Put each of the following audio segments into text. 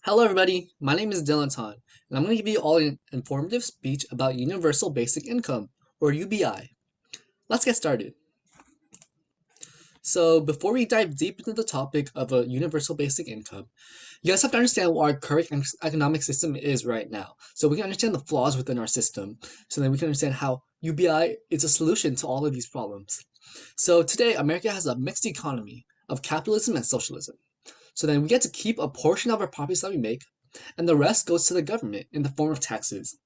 Hello, everybody. My name is Dylan Tan, and I'm going to give you all an informative speech about Universal Basic Income, or UBI. Let's get started. So, before we dive deep into the topic of a universal basic income, you guys have to understand what our current economic system is right now. So, we can understand the flaws within our system, so then we can understand how UBI is a solution to all of these problems. So, today, America has a mixed economy of capitalism and socialism. So, then we get to keep a portion of our profits that we make and the rest goes to the government in the form of taxes.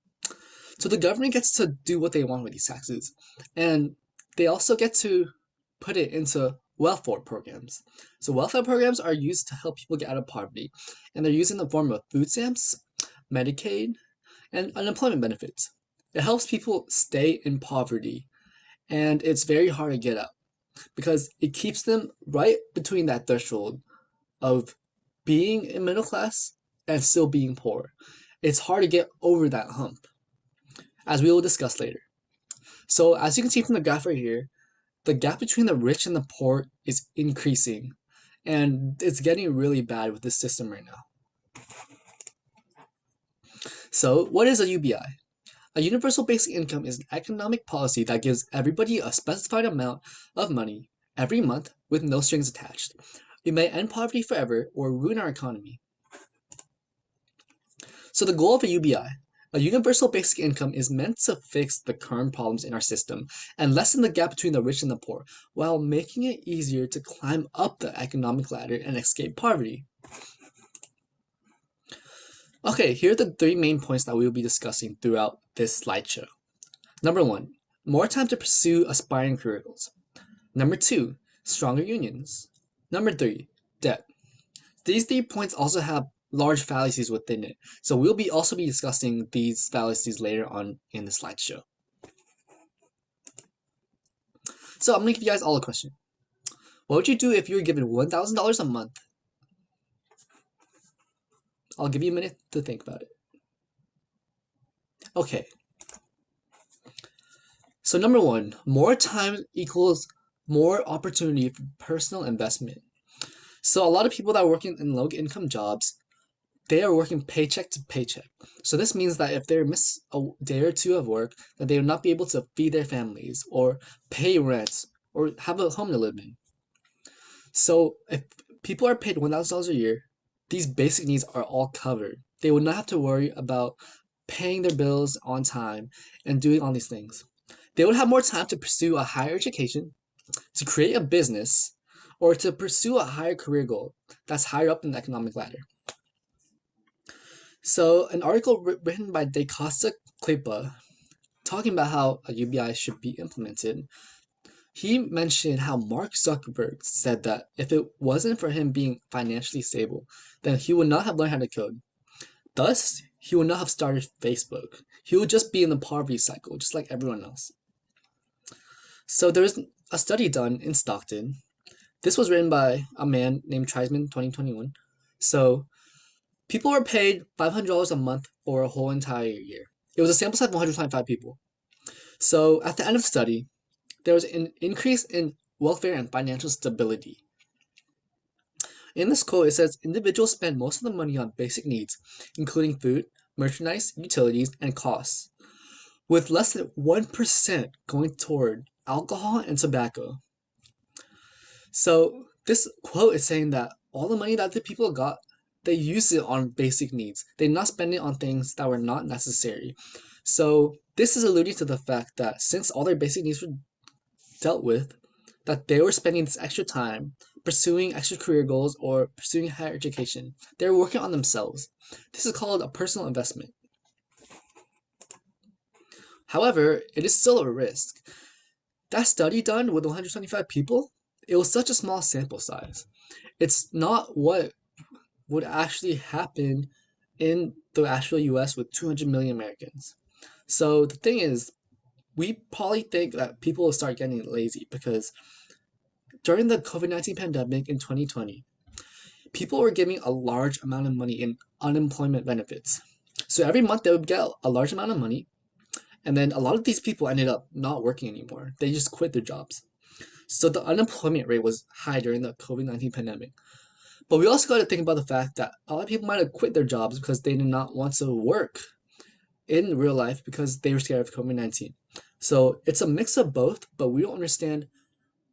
So the government gets to do what they want with these taxes, and they also get to put it into welfare programs. So welfare programs are used to help people get out of poverty, and they're used in the form of food stamps, Medicaid, and unemployment benefits. It helps people stay in poverty, and it's very hard to get out because it keeps them right between that threshold of being in middle class and still being poor. It's hard to get over that hump, as we will discuss later. So, as you can see from the graph right here, the gap between the rich and the poor is increasing, and it's getting really bad with this system right now. So, what is a UBI? A universal basic income is an economic policy that gives everybody a specified amount of money every month with no strings attached. It may end poverty forever or ruin our economy. So the goal of a UBI, a universal basic income, is meant to fix the current problems in our system and lessen the gap between the rich and the poor, while making it easier to climb up the economic ladder and escape poverty. Okay, here are the three main points that we will be discussing throughout this slideshow. Number one, more time to pursue aspiring career goals. Number two, stronger unions. Number three, debt. These 3 points also have large fallacies within it, so we'll be also be discussing these fallacies later on in the slideshow. So I'm gonna give you guys all a question. What would you do if you were given $1,000 a month? I'll give you a minute to think about it. Okay. So number one, more time equals more opportunity for personal investment. So a lot of people that are working in low income jobs, they are working paycheck to paycheck. So this means that if they miss a day or two of work, that they will not be able to feed their families or pay rent or have a home to live in. So if people are paid $1,000 a year, these basic needs are all covered. They will not have to worry about paying their bills on time and doing all these things. They would have more time to pursue a higher education, to create a business, or to pursue a higher career goal that's higher up in the economic ladder. So, an article written by DeCosta Klepa talking about how a UBI should be implemented, he mentioned how Mark Zuckerberg said that if it wasn't for him being financially stable, then he would not have learned how to code. Thus, he would not have started Facebook. He would just be in the poverty cycle, just like everyone else. So there was a study done in Stockton. This was written by a man named Treisman 2021. So people were paid $500 a month for a whole entire year. It was a sample size of 125 people. So at the end of the study, there was an increase in welfare and financial stability. In this quote, it says individuals spend most of the money on basic needs, including food, merchandise, utilities, and costs, with less than 1% going toward alcohol and tobacco. So this quote is saying that all the money that the people got, they used it on basic needs. They did not spend it on things that were not necessary. So this is alluding to the fact that since all their basic needs were dealt with, that they were spending this extra time pursuing extra career goals or pursuing higher education. They were working on themselves. This is called a personal investment. However, it is still a risk. That study done with 125 people, it was such a small sample size. It's not what would actually happen in the actual US with 200 million Americans. So the thing is, we probably think that people will start getting lazy because during the COVID-19 pandemic in 2020, people were giving a large amount of money in unemployment benefits. So every month they would get a large amount of money, and then a lot of these people ended up not working anymore. They just quit their jobs. So the unemployment rate was high during the COVID-19 pandemic. But we also got to think about the fact that a lot of people might have quit their jobs because they did not want to work in real life because they were scared of COVID-19. So it's a mix of both, but we don't understand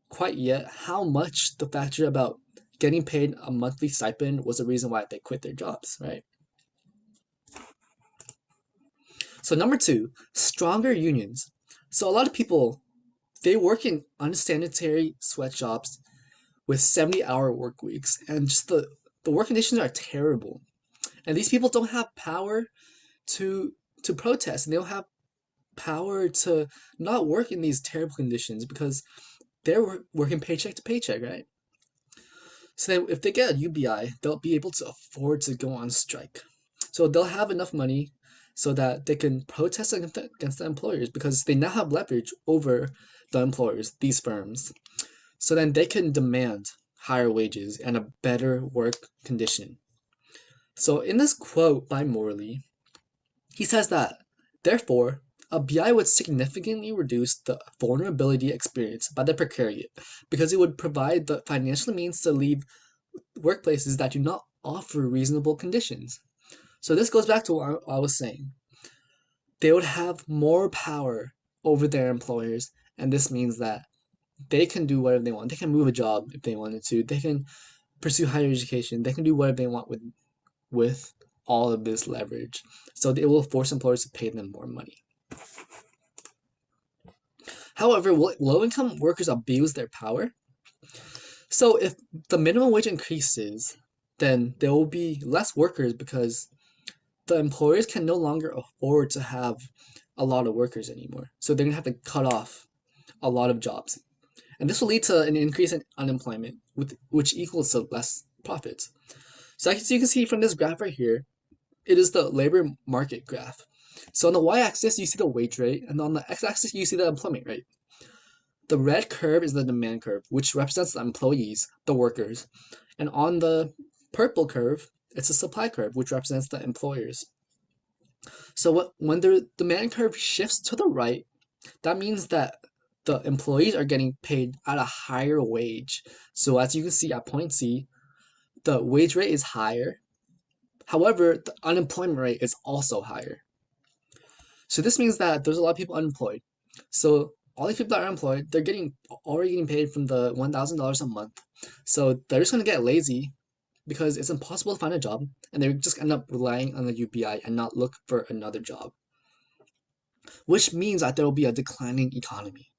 quite yet how much the factor about getting paid a monthly stipend was the reason why they quit their jobs, right? So number two, stronger unions. So a lot of people, they work in unsanitary sweatshops with 70-hour work weeks, and just the work conditions are terrible. And these people don't have power to to protest, and they don't have power to not work in these terrible conditions because they're working paycheck to paycheck, right? So if they get a UBI, they'll be able to afford to go on strike. So they'll have enough money so that they can protest against the employers because they now have leverage over the employers, these firms. So then they can demand higher wages and a better work condition. So in this quote by Morley, he says that, therefore, a BI would significantly reduce the vulnerability experienced by the precariat because it would provide the financial means to leave workplaces that do not offer reasonable conditions. So this goes back to what I was saying. They would have more power over their employers, and this means that they can do whatever they want. They can move a job if they wanted to. They can pursue higher education. They can do whatever they want with all of this leverage. So they will force employers to pay them more money. However, will low-income workers abuse their power? So if the minimum wage increases, then there will be less workers because the employers can no longer afford to have a lot of workers anymore. So they're gonna have to cut off a lot of jobs. And this will lead to an increase in unemployment, which equals to less profits. So as you can see from this graph right here, it is the labor market graph. So on the y-axis, you see the wage rate, and on the x-axis, you see the employment rate. The red curve is the demand curve, which represents the employees, the workers. And on the purple curve, it's the supply curve, which represents the employers. So when the demand curve shifts to the right, that means that the employees are getting paid at a higher wage. So as you can see at point C, the wage rate is higher. However, the unemployment rate is also higher. So this means that there's a lot of people unemployed. So all these people that are employed, they're already getting paid from the $1,000 a month. So they're just gonna get lazy because it's impossible to find a job, and they just end up relying on the UBI and not look for another job. Which means that there will be a declining economy.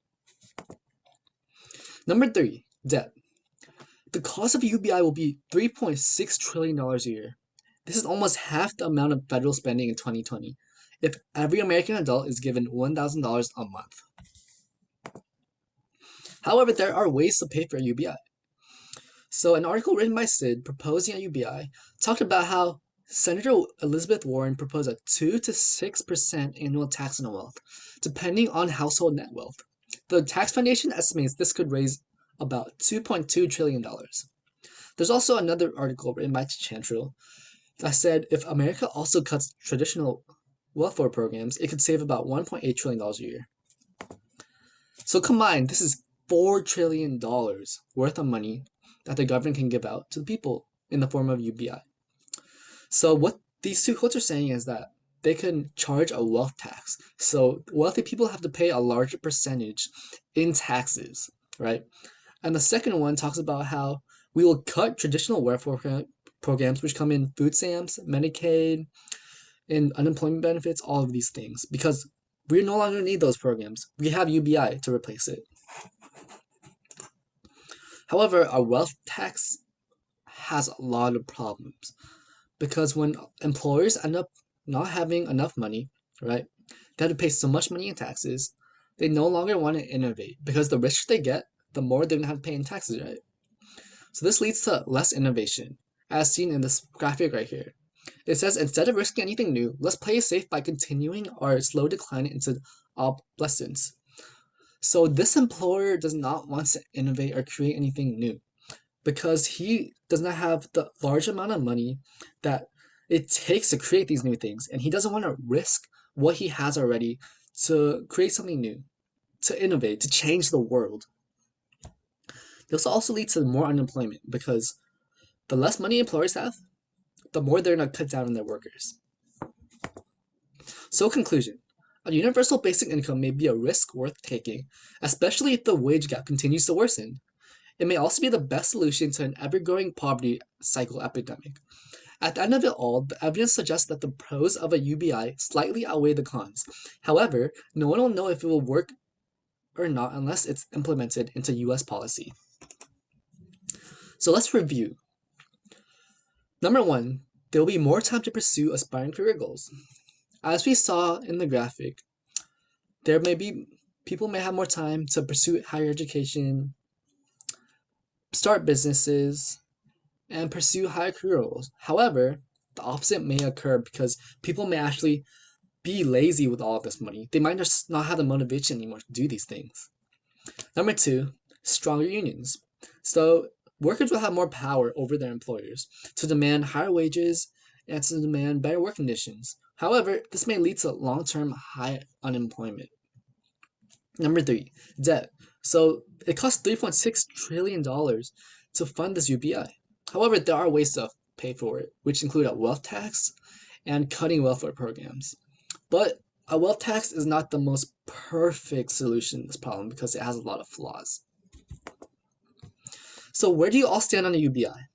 Number three, debt. The cost of UBI will be $3.6 trillion a year. This is almost half the amount of federal spending in 2020 if every American adult is given $1,000 a month. However, there are ways to pay for a UBI. So an article written by Sid proposing a UBI talked about how Senator Elizabeth Warren proposed a 2 to 6% annual tax on wealth, depending on household net wealth. The Tax Foundation estimates this could raise about $2.2 trillion. There's also another article written by Chantrell that said if America also cuts traditional welfare programs, it could save about $1.8 trillion a year. So combined, this is $4 trillion worth of money that the government can give out to the people in the form of UBI. So what these two quotes are saying is that they can charge a wealth tax. So wealthy people have to pay a larger percentage in taxes, right? And the second one talks about how we will cut traditional welfare programs, which come in food stamps, Medicaid, and unemployment benefits, all of these things, because we no longer need those programs. We have UBI to replace it. However, a wealth tax has a lot of problems because when employers end up not having enough money, right, they have to pay so much money in taxes, they no longer want to innovate because the richer they get, the more they're gonna have to pay in taxes, right? So this leads to less innovation, as seen in this graphic right here. It says instead of risking anything new, let's play it safe by continuing our slow decline into obsolescence. So this employer does not want to innovate or create anything new because he does not have the large amount of money that it takes to create these new things, and he doesn't want to risk what he has already to create something new, to innovate, to change the world. This also leads to more unemployment because The less money employers have, the more they're going to cut down on their workers. So, conclusion. A universal basic income may be a risk worth taking, especially if the wage gap continues to worsen. It may also be the best solution to an ever-growing poverty cycle epidemic. At the end of it all, the evidence suggests that the pros of a UBI slightly outweigh the cons. However, no one will know if it will work or not unless it's implemented into US policy. So let's review. Number one, there will be more time to pursue aspiring career goals. As we saw in the graphic, people may have more time to pursue higher education, start businesses, and pursue higher career goals. However, the opposite may occur because people may actually be lazy with all of this money. They might just not have the motivation anymore to do these things. Number two, stronger unions. So workers will have more power over their employers to demand higher wages and to demand better work conditions. However, this may lead to long-term high unemployment. Number three, debt. So it costs $3.6 trillion to fund this UBI. However, there are ways to pay for it, which include a wealth tax and cutting welfare programs. But a wealth tax is not the most perfect solution to this problem because it has a lot of flaws. So where do you all stand on the UBI?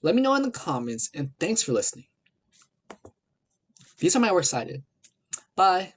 Let me know in the comments, and thanks for listening. These are my works cited. Bye.